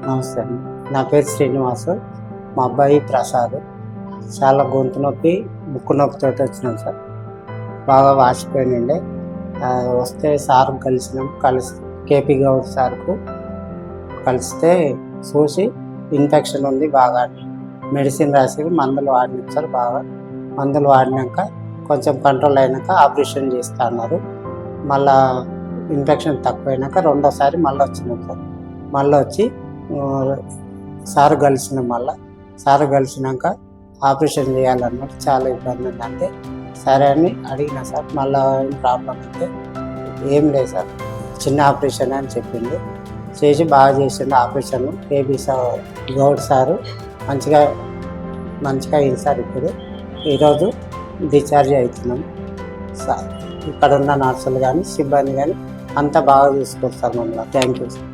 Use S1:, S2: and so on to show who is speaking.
S1: నమస్తే అండి. నా పేరు శ్రీనివాసు. మా అబ్బాయి ప్రసాద్. చాలా గొంతు నొప్పి, ముక్కు నొప్పితో వచ్చినాం సార్. బాగా వాసిపోయినండే. వస్తే సార్ కలిసి కేపీ గౌడ్ సార్కు కలిస్తే చూసి ఇన్ఫెక్షన్ ఉంది బాగా మెడిసిన్ రాసి మందులు వాడినాం సార్. బాగా మందులు వాడినాక కొంచెం కంట్రోల్ అయినాక ఆపరేషన్ చేస్తా అన్నారు. మళ్ళా ఇన్ఫెక్షన్ తక్కువైనాక రెండోసారి మళ్ళీ వచ్చినాం సార్. మళ్ళీ వచ్చి సార్ కలిసినాక ఆపరేషన్ చేయాలన్నట్టు చాలా ఇబ్బంది ఉందంటే సరే అని అడిగిన సార్. మళ్ళీ ప్రాబ్లం అంటే ఏం లేదు సార్, చిన్న ఆపరేషన్ అని చెప్పిండు. చేసి బాగా చేసిండు ఆపరేషన్. కేబీ గౌడ్ సారు మంచిగా అయింది సార్. ఇప్పుడు ఈరోజు డిశ్చార్జ్ అవుతున్నాం సార్. ఇక్కడ ఉన్న నర్సులు కానీ సిబ్బంది కానీ అంతా బాగా చూసుకుంటారు మమ్మల్ని. Thank you sir.